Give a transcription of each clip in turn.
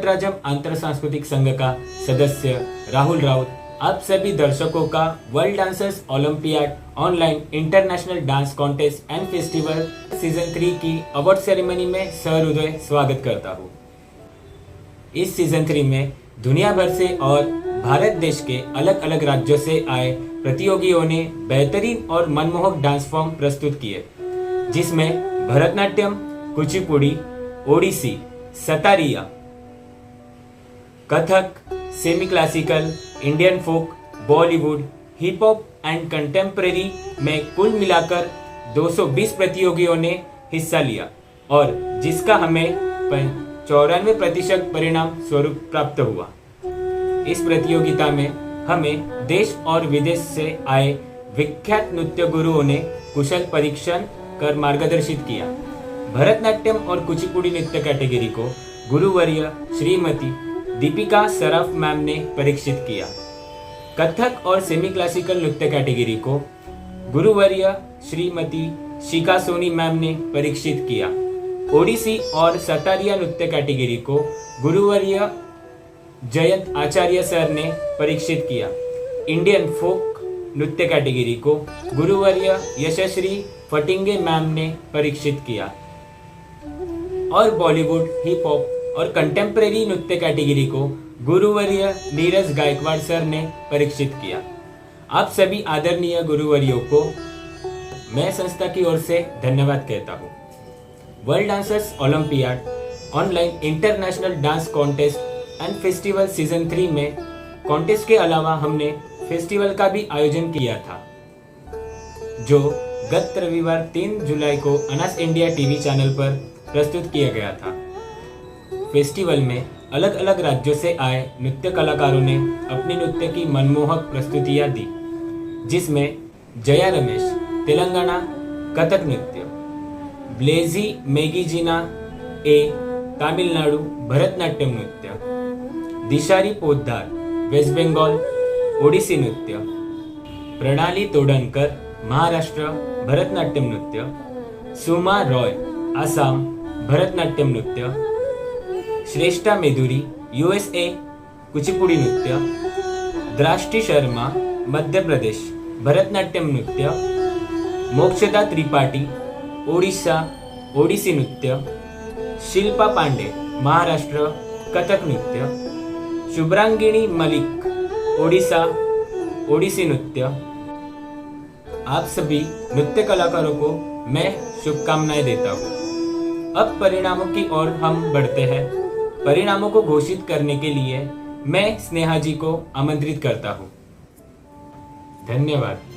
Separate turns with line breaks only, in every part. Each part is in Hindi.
नटराजम अंतर सांस्कृतिक संघ का सदस्य राहुल राउत आप सभी दर्शकों का world dancers olympiad online international dance contest and festival season 3 की अवार्ड सेरेमनी में सहृदय स्वागत करता हूँ। इस सीजन 3 में दुनिया भर से और भारत देश के अलग अलग राज्यों से आए प्रतियोगियों ने बेहतरीन और मनमोहक डांस फॉर्म प्रस्तुत किए, जिसमें Bharatanatyam, Kuchipudi, Odissi, Sattriya, Kathak, semi classical, Indian folk, Bollywood, hip hop and contemporary में कुल मिलाकर 220 प्रतियोगियों ने हिस्सा लिया और जिसका हमें 94% परिणाम स्वरूप प्राप्त हुआ। इस प्रतियोगिता में हमें देश और विदेश से आए विख्यात नृत्य गुरुओं ने कुशल परीक्षण कर मार्गदर्शित किया। भरतनाट्यम और कुचिपुड़ी नृत्य कैटेगरी को गुरुवर्य श्रीमती दीपिका सराफ मैम ने परीक्षित किया। कथक और सेमी क्लासिकल नृत्य कैटेगरी को गुरुवर्य श्रीमती शिखा सोनी मैम ने परीक्षित किया। ओडिसी और सतारिया नृत्य कैटेगरी को गुरुवर्य जयंत आचार्य सर ने परीक्षित किया। इंडियन फोक नृत्य कैटेगरी को गुरुवर्य यशश्री फटिंगे मैम ने परीक्षित किया और बॉलीवुड, हिप हॉप और कंटेम्प्रेरी नृत्य कैटेगरी को गुरुवर्य नीरज गायकवाड़ सर ने परीक्षित किया। आप सभी आदरणीय गुरुवर्यों को मैं संस्था की ओर से धन्यवाद कहता हूँ। World dancers olympiad online international dance contest and festival season 3 में कॉन्टेस्ट के अलावा हमने फेस्टिवल का भी आयोजन किया था, जो गत रविवार 3 जुलाई को अनास इंडिया टीवी चैनल पर प्रस्तुत किया गया था। फेस्टिवल में अलग अलग राज्यों से आए नृत्य कलाकारों ने अपनी नृत्य की मनमोहक प्रस्तुतियां दी, जिसमें जया रमेश तेलंगाना कथक नृत्य, ब्लेजी मेगीजीना ए तमिलनाडु भरतनाट्यम नृत्य, दिशारी पोद्दार वेस्ट बंगाल ओडिसी नृत्य, प्रणाली तोडनकर महाराष्ट्र भरतनाट्यम नृत्य, सुमा रॉय आसाम भरतनाट्यम नृत्य, श्रेष्ठा मेधुरी यूएसए कुचिपुड़ी नृत्य, दृष्टि शर्मा मध्य प्रदेश भरतनाट्यम नृत्य, मोक्षदा त्रिपाठी ओडिशा ओडिसी नृत्य, शिल्पा पांडे महाराष्ट्र कथक नृत्य, शुभ्रांगिणी मलिक ओडिशा ओडिसी नृत्य। आप सभी नृत्य कलाकारों को मैं शुभकामनाएं देता हूँ। अब परिणामों की ओर हम बढ़ते हैं। परिणामों को घोषित करने के लिए मैं स्नेहा जी को आमंत्रित करता हूँ। धन्यवाद।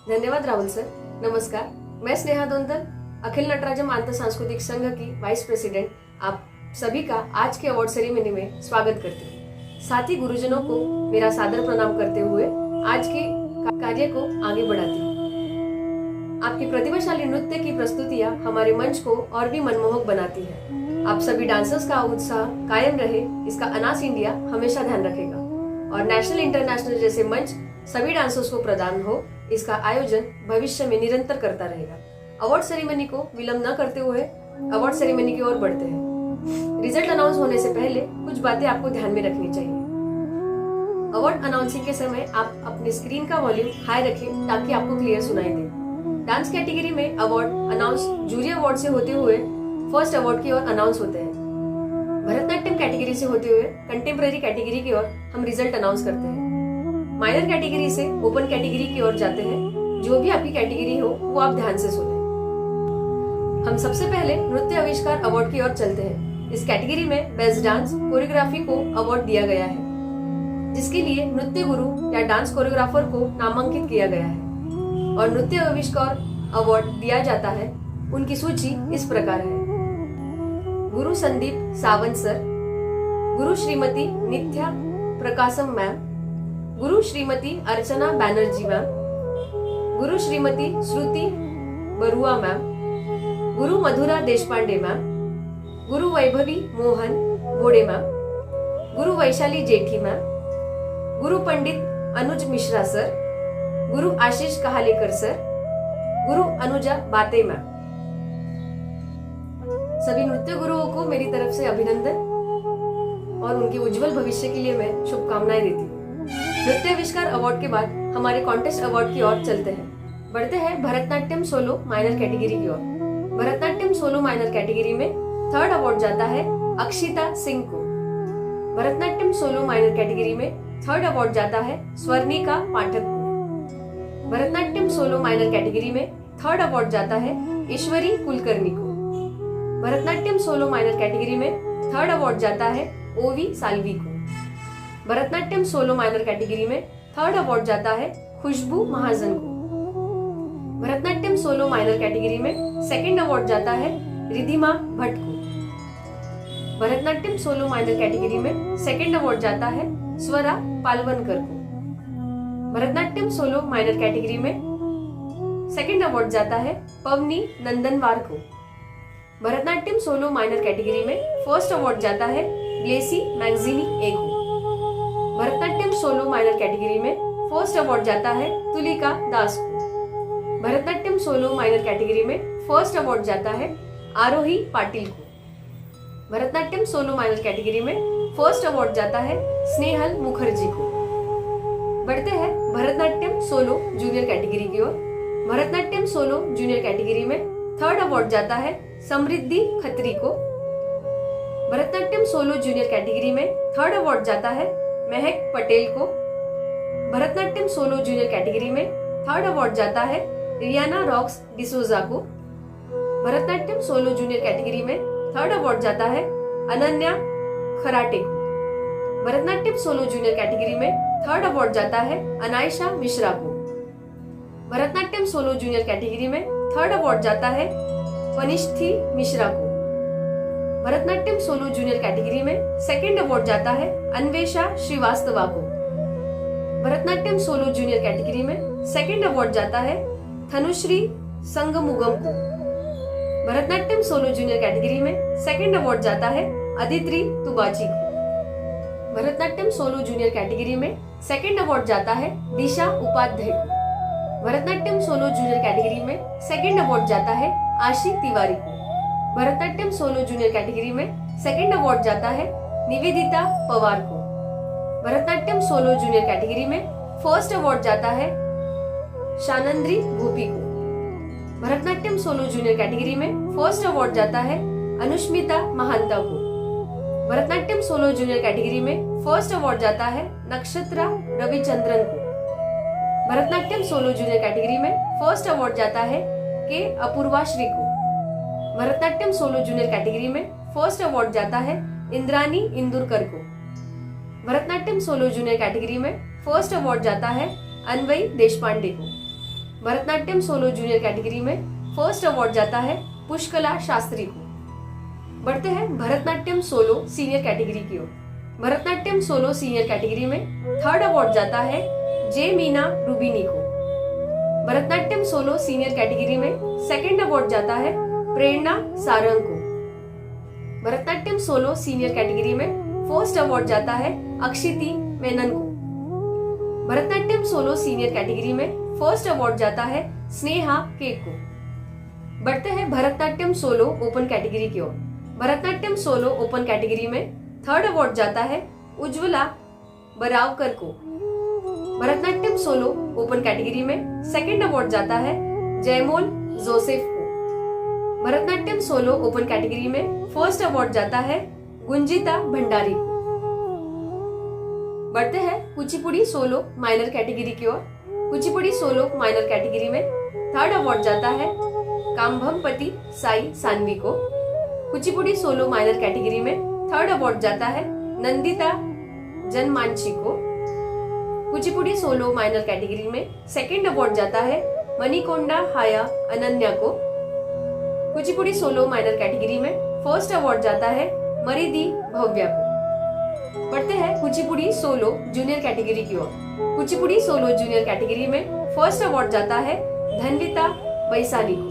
धन्यवाद राहुल सर। नमस्कार, मैं स्नेहा दोंदल, अखिल नटराजम अंतर सांस्कृतिक संघ की वाइस प्रेसिडेंट, आप सभी का आज के अवार्ड सेरेमनी में स्वागत करती हूँ। साथ ही गुरुजनों को मेरा सादर प्रणाम करते हुए आज के कार्य को आगे बढ़ाती हूँ। आपकी प्रतिभाशाली नृत्य की प्रस्तुतियाँ हमारे मंच को और भी मनमोहक बनाती है। आप सभी डांसर्स का उत्साह कायम रहे, इसका अनास इंडिया हमेशा ध्यान रखेगा और नेशनल इंटरनेशनल जैसे मंच सभी डांसर्स को प्रदान हो, इसका आयोजन भविष्य में निरंतर करता रहेगा। अवार्ड सेरेमनी को विलंब न करते हुए अवार्ड सेरेमनी की ओर बढ़ते हैं। रिजल्ट अनाउंस होने से पहले कुछ बातें आपको ध्यान में रखनी चाहिए। अवार्ड अनाउंसिंग के समय आप अपने स्क्रीन का वॉल्यूम हाई रखें ताकि आपको क्लियर सुनाई दे। डांस कैटेगरी में अवार्ड अनाउंस जूरी अवार्ड से होते हुए फर्स्ट अवार्ड की ओर अनाउंस होते हैं। भरतनाट्यम कैटेगरी से होते हुए कंटेम्पररी कैटेगरी की ओर हम रिजल्ट अनाउंस करते हैं। माइनर कैटेगरी से ओपन कैटेगरी की ओर जाते हैं। जो भी आपकी कैटेगरी हो वो आप ध्यान से सुने। हम सबसे पहले नृत्य आविष्कार अवार्ड की ओर चलते हैं। इस कैटेगरी में बेस्ट डांस कोरियोग्राफी को अवार्ड दिया गया है, जिसके लिए नृत्य गुरु या डांस कोरियोग्राफर को नामांकित किया गया है और नृत्य आविष्कार अवार्ड दिया जाता है। उनकी सूची इस प्रकार है: गुरु संदीप सावंत सर, गुरु श्रीमती नित्या प्रकाशम मैम, गुरु श्रीमती अर्चना बैनर्जी मैम, गुरु श्रीमती श्रुति बरुआ मैम, गुरु मधुरा देशपांडे मैम, गुरु वैभवी मोहन बोडे मैम, गुरु वैशाली जेठी मैम, गुरु पंडित अनुज मिश्रा सर, गुरु आशीष कहालेकर सर, गुरु अनुजा बाते मैम। सभी नृत्य गुरुओं को मेरी तरफ से अभिनंदन और उनके उज्जवल भविष्य के लिए मैं शुभकामनाएं देती हूँ। नृत्य आविष्कार अवार्ड के बाद हमारे कॉन्टेस्ट अवार्ड की ओर चलते हैं। बढ़ते हैं भरतनाट्यम सोलो माइनर कैटेगरी की ओर। भरतनाट्यम सोलो माइनर कैटेगरी में थर्ड अवार्ड जाता है अक्षिता सिंह को। भरतनाट्यम सोलो माइनर कैटेगरी में थर्ड अवार्ड जाता है स्वर्णिका पाठक को। भरतनाट्यम सोलो माइनर कैटेगरी में थर्ड अवार्ड जाता है ईश्वरी कुलकर्णी को। भरतनाट्यम सोलो माइनर कैटेगरी में थर्ड अवार्ड जाता है ओवी साल्वी को। भरतनाट्यम सोलो माइनर कैटेगरी में थर्ड अवार्ड जाता है खुशबू महाजन को। भरतनाट्यम सोलो माइनर कैटेगरी में सेकंड अवार्ड जाता है रिधिमा भट्ट को। भरतनाट्यम सोलो माइनर कैटेगरी में सेकंड अवार्ड जाता है स्वरा पालवनकर को। भरतनाट्यम सोलो माइनर कैटेगरी में सेकंड अवार्ड जाता है पवनी नंदनवार को। भरतनाट्यम सोलो माइनर कैटेगरी में फर्स्ट अवार्ड जाता है ब्लेसी मैगजीनी ए को। भरतनाट्यम सोलो माइनर कैटेगरी में फर्स्ट अवार्ड जाता है तुलिका दास को। भरतनाट्यम सोलो माइनर कैटेगरी में फर्स्ट अवार्ड जाता है आरोही पाटिल को। भरतनाट्यम सोलो माइनर कैटेगरी में फर्स्ट अवार्ड जाता है स्नेहल मुखर्जी को। बढ़ते हैं भरतनाट्यम सोलो जूनियर कैटेगरी की ओर। भरतनाट्यम सोलो जूनियर कैटेगरी में थर्ड अवार्ड जाता है समृद्धि खत्री को। भरतनाट्यम सोलो जूनियर कैटेगरी में थर्ड अवार्ड जाता है महक पटेल को। भरतनाट्यम सोलो जूनियर कैटेगरी में थर्ड अवार्ड जाता है रियाना रॉक्स डिसोजा को। भरतनाट्यम सोलो जूनियर कैटेगरी में थर्ड अवार्ड जाता है अनन्या खराटे को। भरतनाट्यम सोलो जूनियर कैटेगरी में थर्ड अवार्ड जाता है अनायशा मिश्रा को। भरतनाट्यम सोलो जूनियर कैटेगरी में थर्ड अवार्ड जाता है वनिष्ठी मिश्रा को। भरतनाट्यम सोलो जूनियर कैटेगरी में सेकंड अवार्ड जाता है अन्वेषा श्रीवास्तवा को। भरतनाट्यम सोलो जूनियर कैटेगरी में सेकंड अवार्ड जाता है धनुश्री संगमुगम को। भरतनाट्यम सोलो जूनियर कैटेगरी में सेकंड अवार्ड जाता है अदित्रि तुबाची को। भरतनाट्यम सोलो जूनियर कैटेगरी में सेकंड अवार्ड जाता है दिशा उपाध्याय को। भरतनाट्यम सोलो जूनियर कैटेगरी में सेकंड अवार्ड जाता है आशी तिवारी को। भरतनाट्यम सोलो जूनियर कैटेगरी में सेकंड अवार्ड जाता है निवेदिता पवार को। भरतनाट्यम सोलो जूनियर कैटेगरी में फर्स्ट अवार्ड जाता है शानंद्री भूपी को। भरतनाट्यम सोलो जूनियर कैटेगरी में फर्स्ट अवार्ड जाता है अनुष्मिता महांता को। भरतनाट्यम सोलो जूनियर कैटेगरी में फर्स्ट अवार्ड जाता है नक्षत्रा रविचंद्रन को। भरतनाट्यम सोलो जूनियर कैटेगरी में फर्स्ट अवार्ड जाता है के अपूर्वा श्री को। भरतनाट्यम सोलो जूनियर कैटेगरी में फर्स्ट अवार्ड जाता है इंद्रानी इंदुरकर को। भरतनाट्यम सोलो जूनियर कैटेगरी में फर्स्ट अवार्ड जाता है अनवई देशपांडे को। भरतनाट्यम सोलो जूनियर कैटेगरी में फर्स्ट अवार्ड जाता है पुष्कला शास्त्री को। बढ़ते हैं भरतनाट्यम सोलो सीनियर कैटेगरी की ओर। भरतनाट्यम सोलो सीनियर कैटेगरी में थर्ड अवार्ड जाता है जे मीना रूबिनी को। भरतनाट्यम सोलो सीनियर कैटेगरी में सेकंड अवार्ड जाता है प्रेरणा सारंग को। भरतनाट्यम सोलो सीनियर कैटेगरी में फर्स्ट अवार्ड जाता है अक्षिति मेनन को। भरतनाट्यम सोलो सीनियर कैटेगरी में फर्स्ट अवार्ड जाता है स्नेहा के को। बढ़ते हैं भरतनाट्यम सोलो ओपन कैटेगरी की ओर। भरतनाट्यम सोलो ओपन कैटेगरी में थर्ड अवार्ड जाता है उज्ज्वला बरावकर को। भरतनाट्यम सोलो ओपन कैटेगरी में सेकंड अवार्ड जाता है जयमोल जोसेफ को। भरतनाट्यम सोलो ओपन कैटेगरी में फर्स्ट अवार्ड जाता है गुंजिता भंडारी को। बढ़ते हैं कुचिपुड़ी सोलो माइनर कैटेगरी की ओर। कुचिपुड़ी सोलो माइनर कैटेगरी में थर्ड अवार्ड जाता है काम्भमपति साई सानवी को। कुचिपुड़ी सोलो माइनर कैटेगरी में थर्ड अवार्ड जाता है नंदिता जनमांची को। कुचिपुड़ी सोलो माइनर कैटेगरी में सेकंड अवार्ड जाता है मणिकोंडा हाया अनन्या को। कुचिपुड़ी सोलो माइनर कैटेगरी में फर्स्ट अवार्ड जाता है मरिदी भव्या को। बढ़ते हैं कुचिपुड़ी सोलो जूनियर कैटेगरी की ओर। कुचिपुड़ी सोलो जूनियर कैटेगरी में फर्स्ट अवार्ड जाता है धन्विता बैसानी को।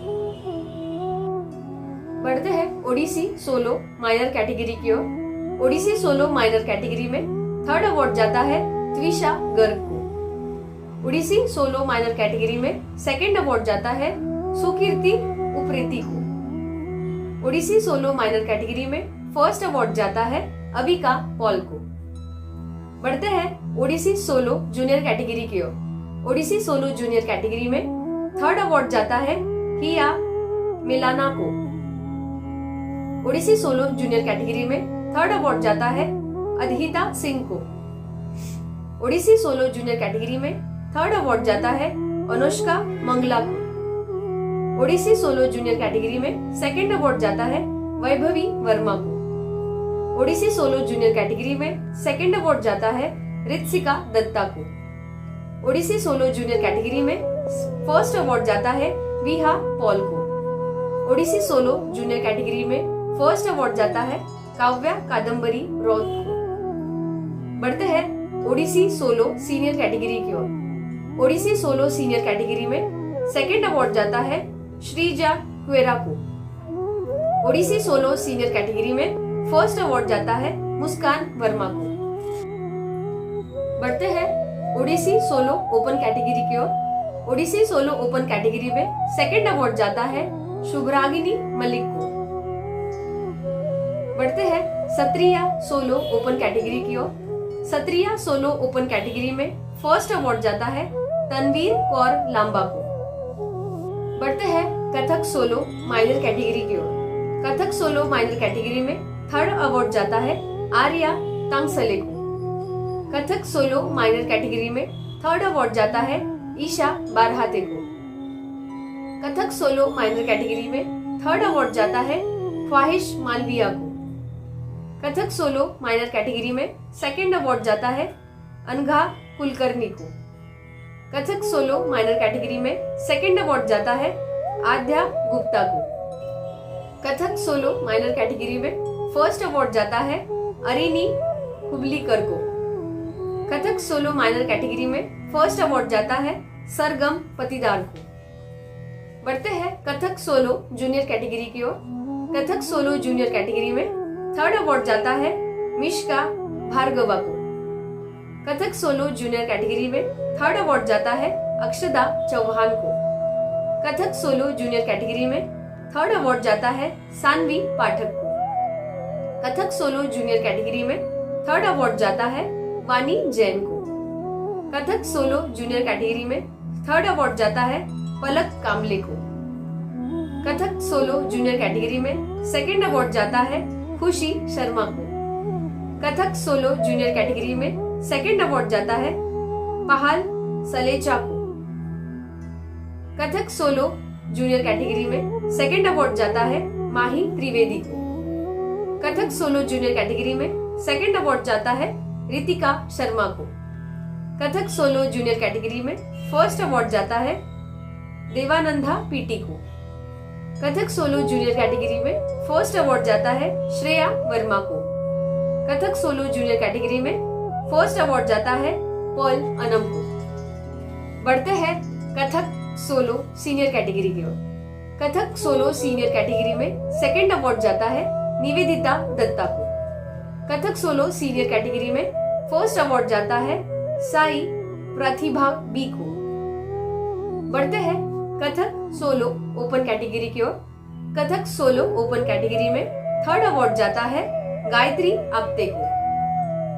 बढ़ते हैं ओडिसी सोलो माइनर कैटेगरी की ओर। ओडिसी सोलो माइनर कैटेगरी में थर्ड अवार्ड जाता है त्विषा गर्ग को। ओडिसी सोलो माइनर कैटेगरी में सेकंड अवार्ड जाता है सुकीर्ति उप्रेती को। ओडिसी सोलो माइनर कैटेगरी में फर्स्ट अवार्ड जाता है अबिका पॉल को। बढ़ते हैं ओडिसी सोलो जूनियर कैटेगरी की ओर। ओडिसी सोलो जूनियर कैटेगरी में थर्ड अवार्ड जाता है हिया मिलाना को। ओडिसी सोलो जूनियर कैटेगरी में थर्ड अवार्ड जाता है अधहिता सिंह को। ओडिसी सोलो जूनियर कैटेगरी में थर्ड अवार्ड जाता है अनुष्का मंगला को। ओडिसी सोलो जूनियर कैटेगरी में सेकंड अवार्ड जाता है वैभवी वर्मा को। ओडिसी सोलो जूनियर कैटेगरी में सेकंड अवार्ड जाता है रित्सिका दत्ता को। ओडिसी सोलो जूनियर कैटेगरी में फर्स्ट अवार्ड जाता है विहा पॉल को। ओडिसी सोलो जूनियर कैटेगरी में फर्स्ट अवार्ड जाता है काव्या कादम्बरी रॉथ को। बढ़ते हैं ओडिसी सोलो सीनियर कैटेगरी की ओर। ओडिसी सोलो सीनियर कैटेगरी में सेकंड अवार्ड जाता है श्रीजा क्वेरा को। ओडिसी सोलो सीनियर कैटेगरी में फर्स्ट अवार्ड जाता है मुस्कान वर्मा को। बढ़ते हैं ओडिसी सोलो ओपन कैटेगरी की ओर। ओडिसी सोलो ओपन कैटेगरी में सेकंड अवार्ड जाता है शुभरागिनी मलिक को। बढ़ते हैं सत्रिया सोलो ओपन कैटेगरी की ओर। सत्रिया सोलो ओपन कैटेगरी में फर्स्ट अवार्ड जाता है तनवीर कौर लांबा को। बढ़ते हैं कथक सोलो माइनर कैटेगरी की ओर। कथक सोलो माइनर कैटेगरी में थर्ड अवार्ड जाता है आर्या तांगसले को। कथक सोलो माइनर कैटेगरी में थर्ड अवार्ड जाता है ईशा बारहाते को। कथक सोलो माइनर कैटेगरी में थर्ड अवार्ड जाता है ख्वाहिश मालविया को। कथक सोलो माइनर कैटेगरी में सेकंड अवार्ड जाता है अनघा कुलकर्णी को। कथक सोलो माइनर कैटेगरी में सेकंड अवार्ड जाता है आद्या गुप्ता को। कथक सोलो माइनर कैटेगरी में फर्स्ट अवार्ड जाता है अरिनी हुबलीकर को। कथक सोलो माइनर कैटेगरी में फर्स्ट अवार्ड जाता है सरगम पतिदार को। बढ़ते हैं कथक सोलो जूनियर कैटेगरी की ओर। कथक सोलो जूनियर कैटेगरी में थर्ड अवार्ड जाता है मिश्का भार्गवा को। कथक सोलो जूनियर कैटेगरी में थर्ड अवार्ड जाता है अक्षदा चौहान को। कथक सोलो जूनियर कैटेगरी में थर्ड अवार्ड जाता है सानवी पाठक को। कथक सोलो जूनियर कैटेगरी में थर्ड अवार्ड जाता है वानी जैन को। कथक सोलो जूनियर कैटेगरी में थर्ड अवार्ड जाता है पलक कामले को। कथक सोलो जूनियर कैटेगरी में सेकंड अवार्ड जाता है खुशी शर्मा को। कथक सोलो जूनियर कैटेगरी में सेकंड अवार्ड जाता है पहाल सलेचा को। कथक सोलो जूनियर कैटेगरी में सेकंड अवार्ड जाता है माही त्रिवेदी को। कथक सोलो जूनियर कैटेगरी में सेकंड अवार्ड जाता है रितिका शर्मा को। कथक सोलो जूनियर कैटेगरी में फर्स्ट अवार्ड जाता है देवानंदा पीटी को। कथक सोलो जूनियर कैटेगरी में फर्स्ट अवार्ड जाता है श्रेया वर्मा को। कथक सोलो जूनियर कैटेगरी में फर्स्ट अवार्ड जाता है पॉल अनम को। बढ़ते हैं कथक सोलो सीनियर कैटेगरी की ओर। कथक सोलो सीनियर कैटेगरी में सेकंड अवार्ड जाता है निवेदिता दत्ता को। कथक सोलो सीनियर कैटेगरी में फर्स्ट अवार्ड जाता है साई प्रतिभा बी को। बढ़ते हैं कथक सोलो ओपन कैटेगरी की ओर। कथक सोलो ओपन कैटेगरी में थर्ड अवार्ड जाता है गायत्री आप्ते को।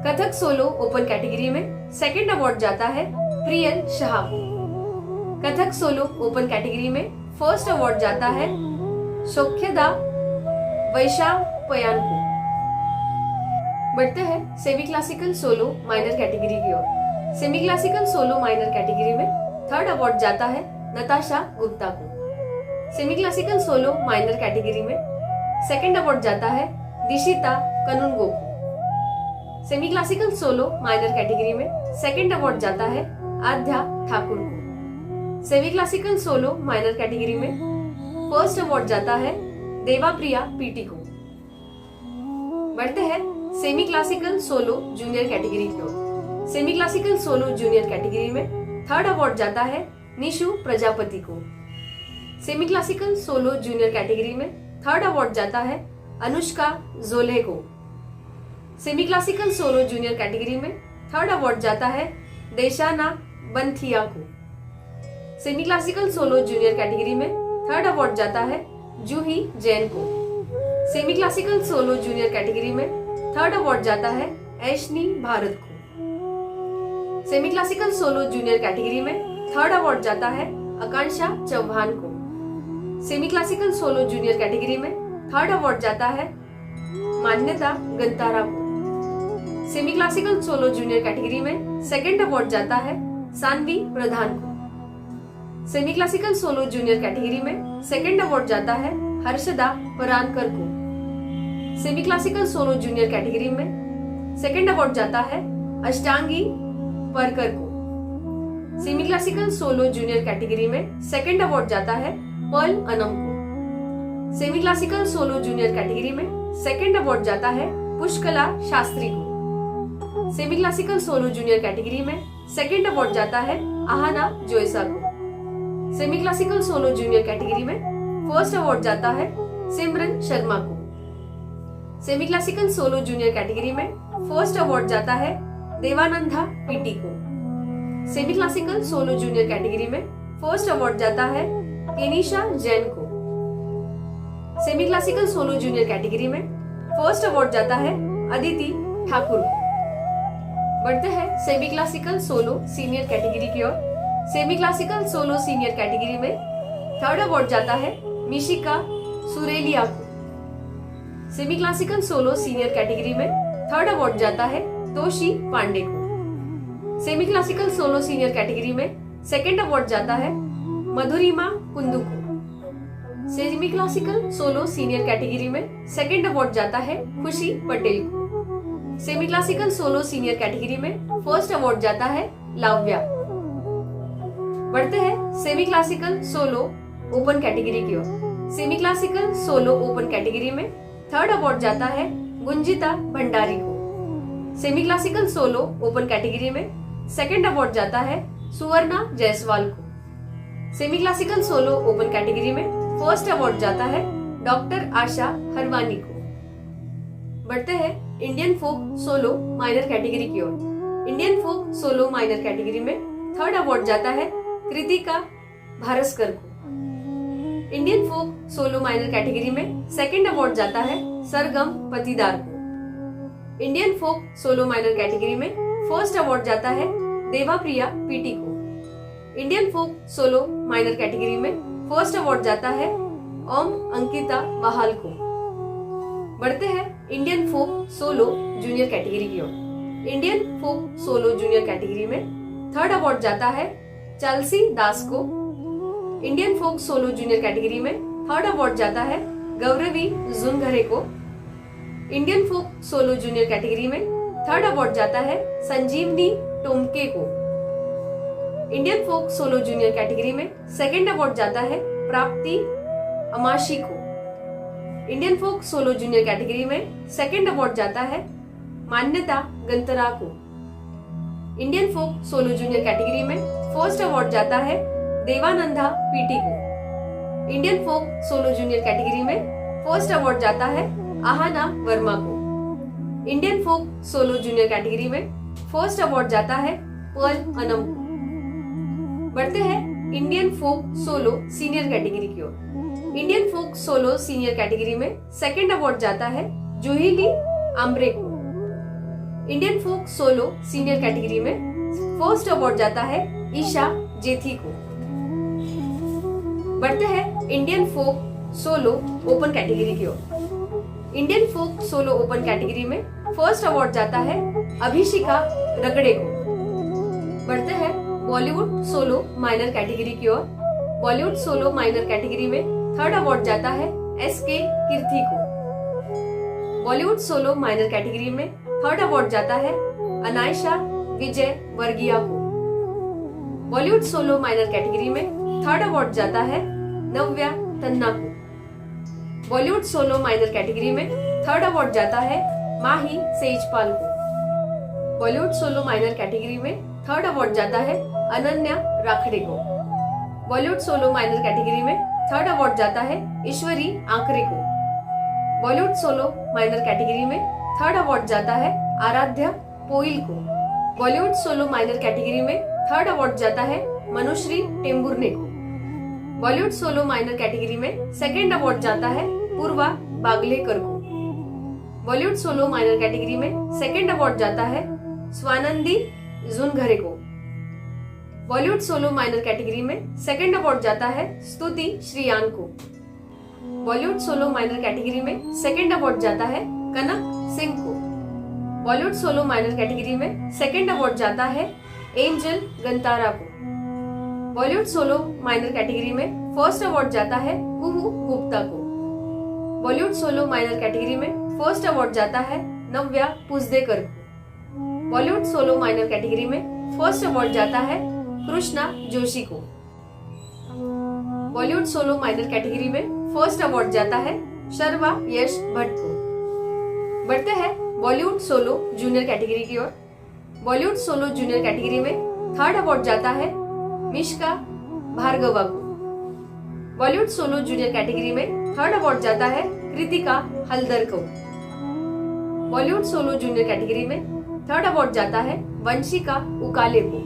कथक सोलो ओपन कैटेगरी में सेकंड अवार्ड जाता है प्रियल शाह को। कथक सोलो ओपन कैटेगरी में फर्स्ट अवार्ड जाता है शोख्यदा वैशापयान को। बढ़ते हैं semi classical solo minor category की ओर। Semi classical solo minor category में थर्ड अवार्ड जाता है नताशा गुप्ता को। Semi classical solo minor category में सेकंड अवार्ड जाता है दिशिता कनुनगो को। Semi classical solo minor category में सेकंड अवार्ड जाता है आध्या ठाकुर को। Semi classical solo minor category में फर्स्ट अवार्ड जाता है देवाप्रिया पीटी को। बढ़ते हैं semi classical solo junior category की ओर। Semi classical solo junior category में थर्ड अवार्ड जाता है निशु प्रजापति को। Semi classical solo junior category में थर्ड अवार्ड जाता है अनुष्का जोले को। Semi classical solo junior category में थर्ड अवार्ड जाता है देशाना बंथिया को। Semi classical solo junior category में थर्ड अवार्ड जाता है जूही जैन को। Semi classical solo junior category में थर्ड अवार्ड जाता है ऐशनी भारत को। Semi classical solo junior category में थर्ड अवार्ड जाता है आकांक्षा चौहान को। Semi classical solo junior category में थर्ड अवार्ड जाता है मान्यता गंतारा को। Semi classical solo junior category में सेकंड अवार्ड जाता है सानवी प्रधान को। Semi classical solo junior category में सेकंड अवार्ड जाता है हर्षदा परानकर को। Semi classical solo junior category में सेकंड अवार्ड जाता है अष्टांगी परकर को। Semi classical solo junior category में सेकंड अवार्ड जाता है पर्ल अनम को। Semi classical solo junior category में सेकंड अवार्ड जाता है पुष्कला शास्त्री को। Semi classical solo junior category में सेकंड अवार्ड जाता है आहाना जोयसा को। Semi classical solo junior category में फर्स्ट अवार्ड जाता है सिमरन शर्मा को। Semi classical solo junior category में फर्स्ट अवार्ड जाता है देवानंदा पीटी को। Semi classical solo junior category में फर्स्ट अवार्ड जाता है केनिशा जैन को। Semi classical solo junior category में फर्स्ट अवार्ड जाता है अदिति ठाकुर को। बढ़ते हैं semi classical solo senior category की ओर। Semi classical solo senior category में थर्ड अवार्ड जाता है मिशिका सुरेलिया को। Semi classical solo senior category में थर्ड अवार्ड जाता है तोशी पांडे को। Semi classical solo senior category में सेकंड अवार्ड जाता है मधुरिमा कुंदू को। Semi classical solo senior category में सेकंड अवार्ड जाता है खुशी पटेल को। Semi classical solo senior category में फर्स्ट अवार्ड जाता है लाव्या। बढ़ते हैं semi classical solo open category की ओर। Semi classical solo open category में थर्ड अवार्ड जाता है गुंजिता भंडारी को। Semi classical solo open category में सेकंड अवार्ड जाता है सुवर्णा जायसवाल को। Semi classical solo open category में फर्स्ट अवार्ड जाता है डॉक्टर आशा हरवानी को। बढ़ते हैं Indian folk solo minor category की ओर। Indian folk solo minor category में थर्ड अवार्ड जाता है कृतिका भारस्कर को। Indian folk solo minor category में सेकंड अवार्ड जाता है सरगम पतिदार को। Indian folk solo minor category में फर्स्ट अवार्ड जाता है देवाप्रिया पीटी को। Indian folk solo minor category में फर्स्ट अवार्ड जाता है ओम अंकिता बहाल को। बढ़ते हैं Indian folk solo junior category की ओर। Indian folk solo junior category में थर्ड अवार्ड जाता है चालसी दास को। Indian folk solo junior category में थर्ड अवार्ड जाता है गौरवी जुनघरे को। Indian folk solo junior category में थर्ड अवार्ड जाता है संजीवनी टोमके को। Indian folk solo junior category में सेकंड अवार्ड जाता है प्राप्ति अमाशी को। Indian folk solo junior category में सेकंड अवार्ड जाता है मान्यता गंतरा को। Indian folk solo junior category में फर्स्ट अवार्ड जाता है देवानंदा पीटी को। Indian folk solo junior category में फर्स्ट अवार्ड जाता है आहाना वर्मा को। Indian folk solo junior category में फर्स्ट अवार्ड जाता है पर्ल अनम को। बढ़ते हैं Indian folk solo senior category की ओर। Indian folk solo senior category में सेकंड अवार्ड जाता है जूहिली आम्ब्रे को। Indian folk solo senior category में फर्स्ट अवार्ड जाता है ईशा जेथी को। बढ़ते हैं Indian folk solo open category की ओर। Indian folk solo open category में फर्स्ट अवार्ड जाता है अभिषिका रगड़े को। बढ़ते हैं बॉलीवुड सोलो माइनर कैटेगरी की ओर। बॉलीवुड सोलो माइनर कैटेगरी में थर्ड अवार्ड जाता है एसके कीर्ति को। बॉलीवुड सोलो माइनर कैटेगरी में थर्ड अवार्ड जाता है अनायशा विजय वर्गीय को। बॉलीवुड सोलो माइनर कैटेगरी में थर्ड अवार्ड जाता है नव्या तन्ना को। बॉलीवुड सोलो माइनर कैटेगरी में थर्ड अवार्ड जाता है माही सेजपाल को। बॉलीवुड सोलो माइनर कैटेगरी में थर्ड अवार्ड जाता है अनन्या राखड़े को। बॉलीवुड सोलो माइनर कैटेगरी में थर्ड अवार्ड जाता है ईश्वरी आंकरे को। बॉलीवुड सोलो माइनर कैटेगरी में थर्ड अवार्ड जाता है आराध्या पोइल को। बॉलीवुड सोलो माइनर कैटेगरी में थर्ड अवार्ड जाता है मनुश्री टेम्बुर्ने को। बॉलीवुड सोलो माइनर कैटेगरी में सेकंड अवार्ड जाता है पूर्वा बागलेकर को। बॉलीवुड सोलो माइनर कैटेगरी में सेकंड अवार्ड जाता है स्वानंदी जुनघरे को। बॉलीवुड सोलो माइनर कैटेगरी में सेकंड अवार्ड जाता है स्तुति श्रीयान को। बॉलीवुड सोलो माइनर कैटेगरी में सेकंड अवार्ड जाता है कनक सिंह को। बॉलीवुड सोलो माइनर कैटेगरी में सेकंड अवार्ड जाता है एंजल गंतारा को। बॉलीवुड सोलो माइनर कैटेगरी में फर्स्ट अवार्ड जाता है कुहू गुप्ता को। बॉलीवुड सोलो माइनर कैटेगरी में फर्स्ट अवार्ड जाता है नव्या पुजदेकर को। बॉलीवुड सोलो माइनर कैटेगरी में फर्स्ट अवार्ड जाता है कृष्णा जोशी को। बॉलीवुड सोलो माइनर कैटेगरी में फर्स्ट अवार्ड जाता है शर्वा यश भट्ट को। बढ़ते हैं बॉलीवुड सोलो जूनियर कैटेगरी की ओर। बॉलीवुड सोलो जूनियर कैटेगरी में थर्ड अवार्ड जाता है मिश्का भार्गवा को। बॉलीवुड सोलो जूनियर कैटेगरी में थर्ड अवार्ड जाता है कृतिका हल्दर को। बॉलीवुड सोलो जूनियर कैटेगरी में थर्ड अवार्ड जाता है वंशिका उकाले को।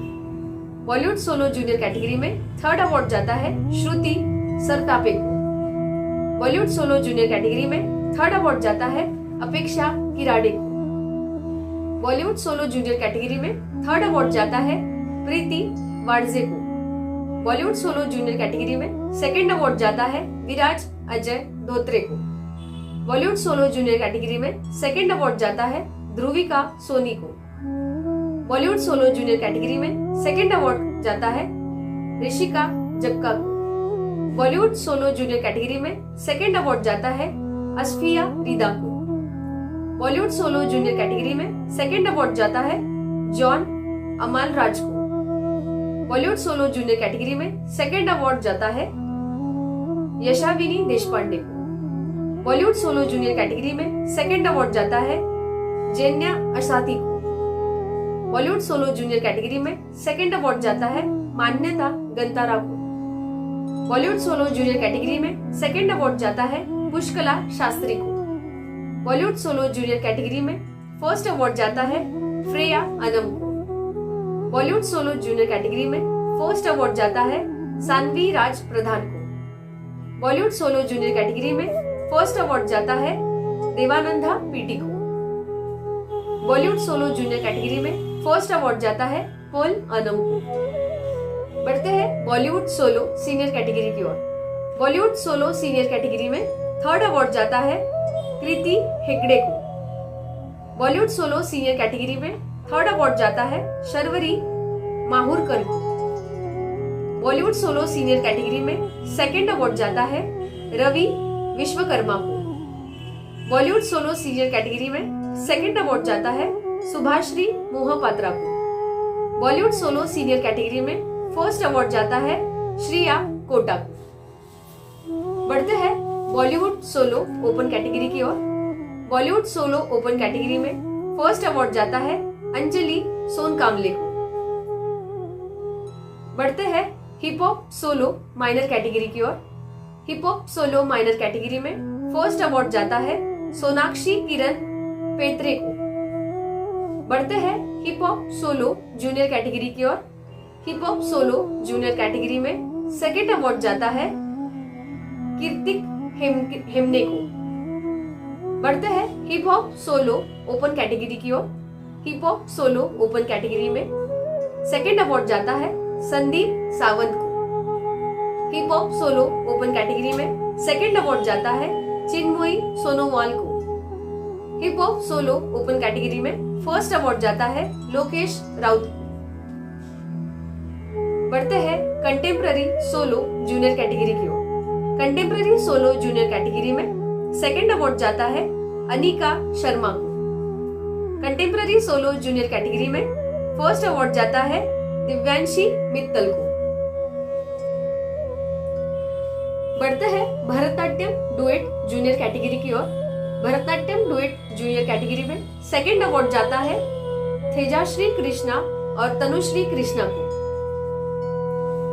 बॉलीवुड सोलो जूनियर कैटेगरी में थर्ड अवार्ड जाता है श्रुति सरतापे को। बॉलीवुड सोलो जूनियर कैटेगरी में थर्ड अवार्ड जाता है अपेक्षा किराडे को। बॉलीवुड सोलो जूनियर कैटेगरी में थर्ड अवार्ड जाता है प्रीति वाडजे को। बॉलीवुड सोलो जूनियर कैटेगरी में सेकंड अवार्ड जाता है विराज अजय धोत्रे को। बॉलीवुड सोलो जूनियर कैटेगरी में सेकंड अवार्ड जाता है ध्रुविका सोनी को। बॉलीवुड सोलो जूनियर कैटेगरी में सेकंड अवार्ड जाता है ऋषिका जक्का को। बॉलीवुड सोलो जूनियर कैटेगरी में सेकंड अवार्ड जाता है असफिया रिदा को। बॉलीवुड सोलो जूनियर कैटेगरी में सेकंड अवार्ड जाता है जॉन अमाल राज को। बॉलीवुड सोलो जूनियर कैटेगरी में सेकंड अवार्ड जाता है यशाविनी देशपांडे को। बॉलीवुड सोलो जूनियर कैटेगरी में सेकंड अवार्ड जाता है जेन्या असाती को। बॉलीवुड सोलो जूनियर कैटेगरी में सेकंड अवार्ड जाता है मान्यता गंतारा को। बॉलीवुड सोलो जूनियर कैटेगरी में सेकंड अवार्ड जाता है पुष्कला शास्त्री को। बॉलीवुड सोलो जूनियर कैटेगरी में फर्स्ट अवार्ड जाता है फ्रेया अनम को। बॉलीवुड सोलो जूनियर कैटेगरी में फर्स्ट अवार्ड जाता है सानवी राज प्रधान को। बॉलीवुड सोलो जूनियर कैटेगरी में फर्स्ट अवार्ड जाता है देवानंदा पीटी को। बॉलीवुड सोलो जूनियर कैटेगरी में फर्स्ट अवार्ड जाता है पोल अनम को। बढ़ते हैं बॉलीवुड सोलो सीनियर कैटेगरी की ओर। बॉलीवुड सोलो सीनियर कैटेगरी में थर्ड अवार्ड जाता है कृति हेगड़े को। बॉलीवुड सोलो सीनियर कैटेगरी में थर्ड अवार्ड जाता है शर्वरी माहुरकर को। बॉलीवुड सोलो सीनियर कैटेगरी में सेकंड अवार्ड जाता है रवि विश्वकर्मा को। बॉलीवुड सोलो सीनियर कैटेगरी में सेकंड अवार्ड जाता है सुभाश्री मोहपात्रा को। बॉलीवुड सोलो सीनियर कैटेगरी में फर्स्ट अवार्ड जाता है श्रिया कोटा को। बढ़ते हैं बॉलीवुड सोलो ओपन कैटेगरी की ओर। बॉलीवुड सोलो ओपन कैटेगरी में फर्स्ट अवार्ड जाता है अंजलि सोनकामले को। बढ़ते हैं hip hop solo minor category की ओर। Hip hop solo minor category में फर्स्ट अवार्ड जाता है सोनाक्षी किरण पेत्रे को। बढ़ते हैं hip hop solo junior category की ओर। Hip hop solo junior category में सेकंड अवार्ड जाता है कीर्तिक हेमने को। बढ़ते हैं hip hop solo open category की ओर। Hip hop solo open category में सेकंड अवार्ड जाता है संदीप सावंत को। Hip hop solo open category में सेकंड अवार्ड जाता है चिन्मयी सोनोवाल को। Hip hop solo open category में फर्स्ट अवार्ड जाता है लोकेश राउत को। बढ़ते हैं कंटेम्प्ररी सोलो जूनियर कैटेगरी की ओर। कंटेम्प्ररी सोलो जूनियर कैटेगरी में सेकंड अवार्ड जाता है अनिका शर्मा को। कंटेम्प्ररी सोलो जूनियर कैटेगरी में फर्स्ट अवार्ड जाता है दिव्यांशी मित्तल को। बढ़ते हैं भरतनाट्यम डुएट जूनियर कैटेगरी की ओर। भरतनाट्यम डुएट जूनियर कैटेगरी में सेकंड अवार्ड जाता है तेजाश्री कृष्णा और तनुश्री कृष्णा को।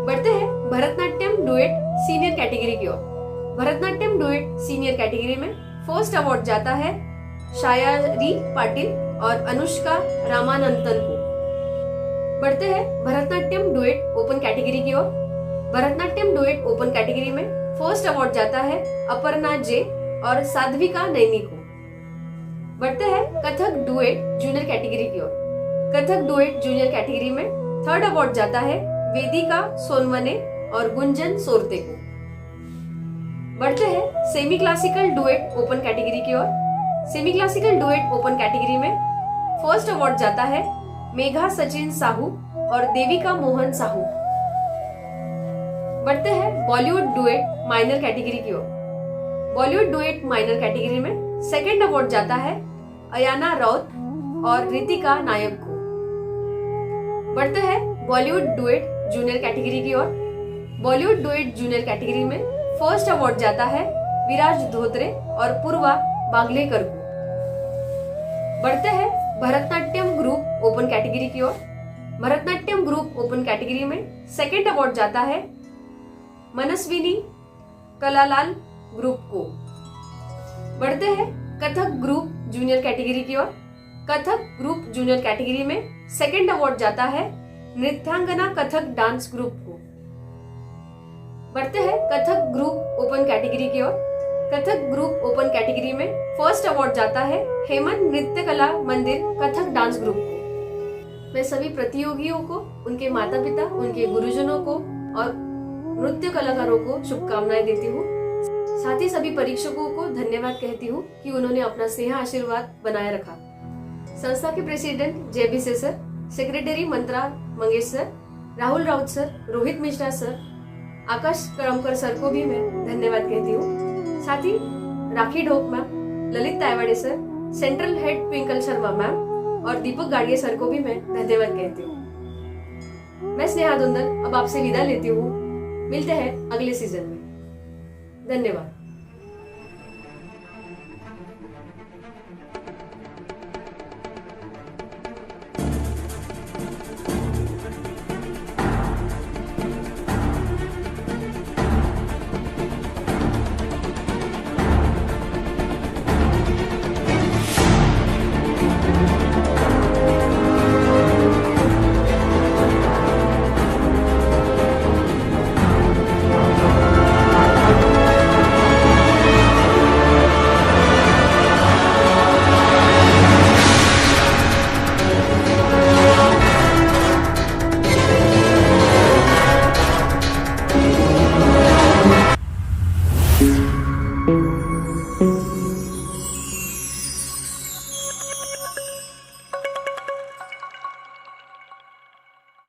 बढ़ते हैं भरतनाट्यम डुएट सीनियर कैटेगरी की ओर। भरतनाट्यम डुएट सीनियर कैटेगरी में फर्स्ट अवार्ड जाता है शायारी पाटिल और अनुष्का रामानंदन को। बढ़ते हैं भरतनाट्यम डुएट ओपन कैटेगरी की ओर। भरतनाट्यम डुएट ओपन कैटेगरी में फर्स्ट अवार्ड जाता है अपर्णा जे और साध्विका नैनी को। बढ़ते हैं कथक डुएट जूनियर कैटेगरी की ओर। कथक डुएट जूनियर कैटेगरी में थर्ड अवार्ड जाता है वेदिका सोनवने और गुंजन सोरते को। बढ़ते हैं semi classical duet open category की ओर। Semi classical duet open category में फर्स्ट अवार्ड जाता है मेघा सचिन साहू और देविका मोहन साहू। बढ़ते हैं बॉलीवुड डुएट माइनर कैटेगरी की ओर। बॉलीवुड डुएट माइनर कैटेगरी में सेकंड अवार्ड जाता है अयाना राउत और रितिका नायक को। बढ़ते हैं बॉलीवुड डुएट जूनियर कैटेगरी की ओर। बॉलीवुड डुएट जूनियर कैटेगरी में फर्स्ट अवार्ड जाता है विराज धोत्रे और पूर्वा बांग्लेकर को। बढ़ते हैं भरतनाट्यम ग्रुप ओपन कैटेगरी की ओर। भरतनाट्यम ग्रुप ओपन कैटेगरी में सेकंड अवार्ड जाता है मनस्विनी कलालाल ग्रुप को। बढ़ते हैं कथक ग्रुप जूनियर कैटेगरी की ओर। कथक ग्रुप जूनियर कैटेगरी में सेकंड अवार्ड जाता है नृत्यांगना कथक डांस ग्रुप को। बढ़ते हैं कथक ग्रुप ओपन कैटेगरी की ओर। कथक ग्रुप ओपन कैटेगरी में फर्स्ट अवार्ड जाता है हेमंत नृत्य कला मंदिर कथक डांस ग्रुप को। मैं सभी प्रतियोगियों को, उनके माता पिता, उनके गुरुजनों को और नृत्य कलाकारों को शुभकामनाएं देती हूँ। साथ ही सभी परीक्षकों को धन्यवाद कहती हूँ कि उन्होंने अपना स्नेह आशीर्वाद बनाए रखा। संस्था के president JB sir, secretary Mantra Mangesh sir, Rahul Raut sir, Rohit Mishra sir, Akash Karmakar sir को भी मैं धन्यवाद कहती हूँ। साथ ही Rakhi Dhok ma'am, Lalit Taywade sir, central head Twinkle Sharma ma'am और दीपक गाड़िया सर को भी मैं धन्यवाद कहती हूँ। मैं स्नेहा धुंधल अब आपसे विदा लेती हूँ। मिलते हैं अगले सीजन में। धन्यवाद।